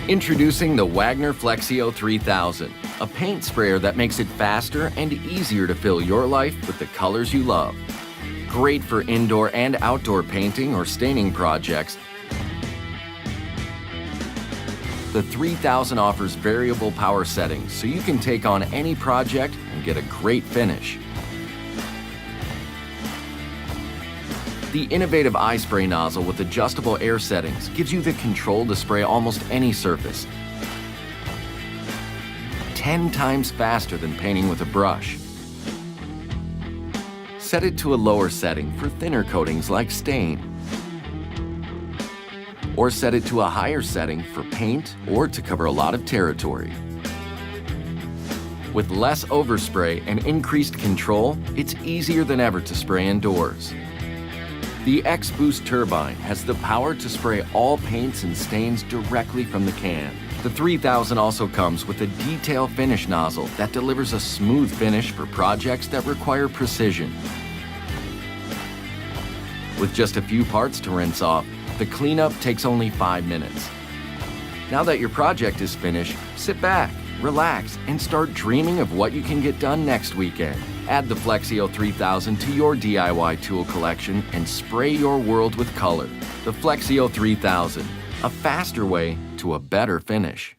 Introducing the Wagner FLEXIO 3000, a paint sprayer that makes it faster and easier to fill your life with the colors you love. Great for indoor and outdoor painting or staining projects, the 3000 offers variable power settings so you can take on any project and get a great finish. The innovative eye spray nozzle with adjustable air settings gives you the control to spray almost any surface. 10 times faster than painting with a brush. Set it to a lower setting for thinner coatings like stain. Or set it to a higher setting for paint or to cover a lot of territory. With less overspray and increased control, it's easier than ever to spray indoors. The X-Boost turbine has the power to spray all paints and stains directly from the can. The 3000 also comes with a detail finish nozzle that delivers a smooth finish for projects that require precision. With just a few parts to rinse off, the cleanup takes only 5 minutes. Now that your project is finished, sit back, relax, and start dreaming of what you can get done next weekend. Add the FLEXIO 3000 to your DIY tool collection and spray your world with color. The FLEXIO 3000, a faster way to a better finish.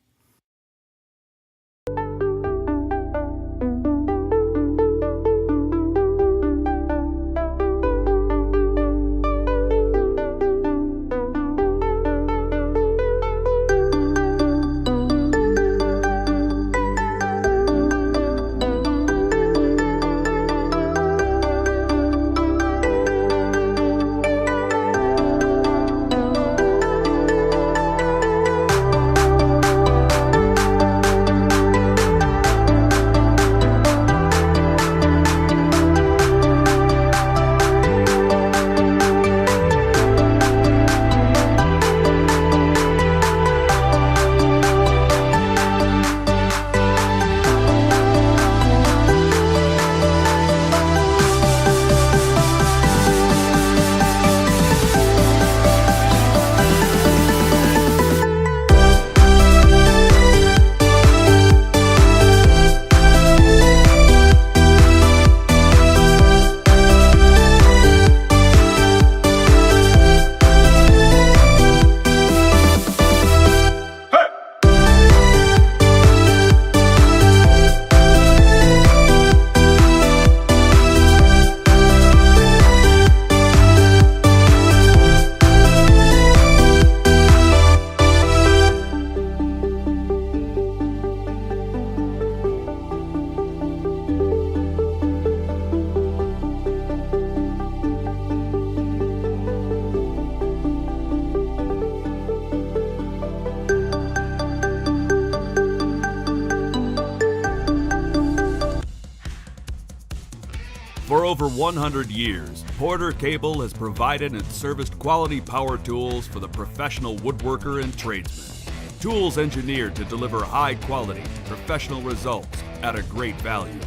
For over 100 years, Porter Cable has provided and serviced quality power tools for the professional woodworker and tradesman. Tools engineered to deliver high-quality, professional results at a great value.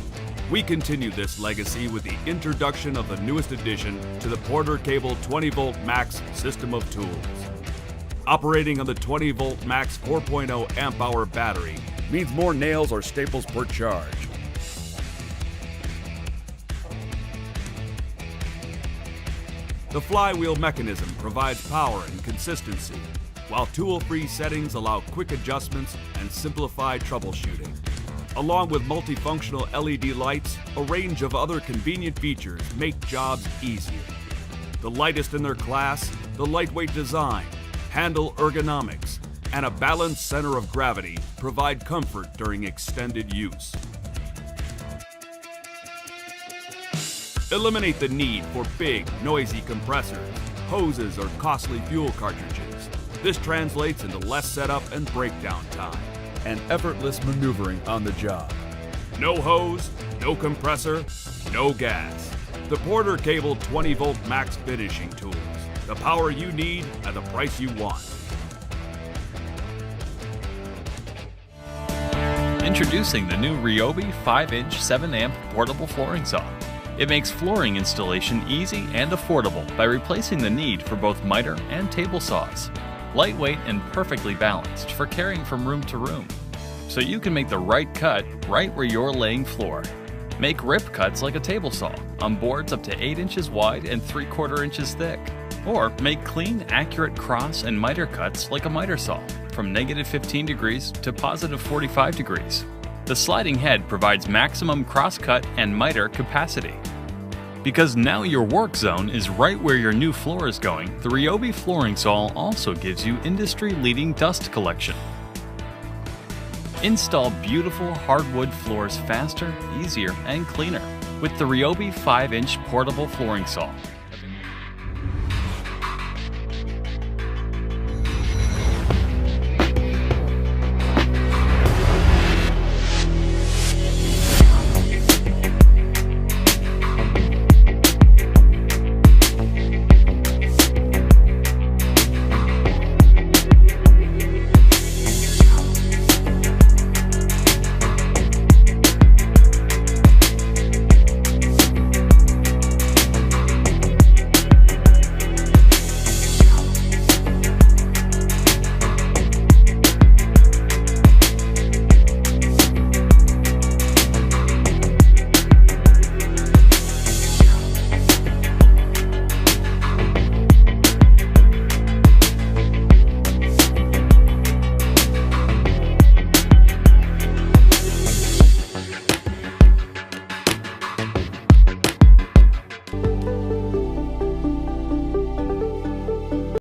We continue this legacy with the introduction of the newest addition to the Porter Cable 20-Volt Max system of tools. Operating on the 20-Volt Max 4.0 amp-hour battery means more nails or staples per charge. The flywheel mechanism provides power and consistency, while tool-free settings allow quick adjustments and simplified troubleshooting. Along with multifunctional LED lights, a range of other convenient features make jobs easier. The lightest in their class, the lightweight design, handle ergonomics, and a balanced center of gravity provide comfort during extended use. Eliminate the need for big, noisy compressors, hoses, or costly fuel cartridges. This translates into less setup and breakdown time, and effortless maneuvering on the job. No hose, no compressor, no gas. The Porter Cable 20-Volt Max finishing tools. The power you need at the price you want. Introducing the new ryobi 5-inch 7-amp portable flooring saw. It makes flooring installation easy and affordable by replacing the need for both miter and table saws. lightweight and perfectly balanced for carrying from room to room. So you can make the right cut right where you're laying floor. Make rip cuts like a table saw on boards up to 8 inches wide and 3/4 inches thick. Or make clean, accurate cross and miter cuts like a miter saw from -15 degrees to +45 degrees. The sliding head provides maximum cross-cut and miter capacity. Because now your work zone is right where your new floor is going, the Ryobi flooring saw also gives you industry-leading dust collection. Install beautiful hardwood floors faster, easier, and cleaner with the Ryobi 5-inch portable flooring saw.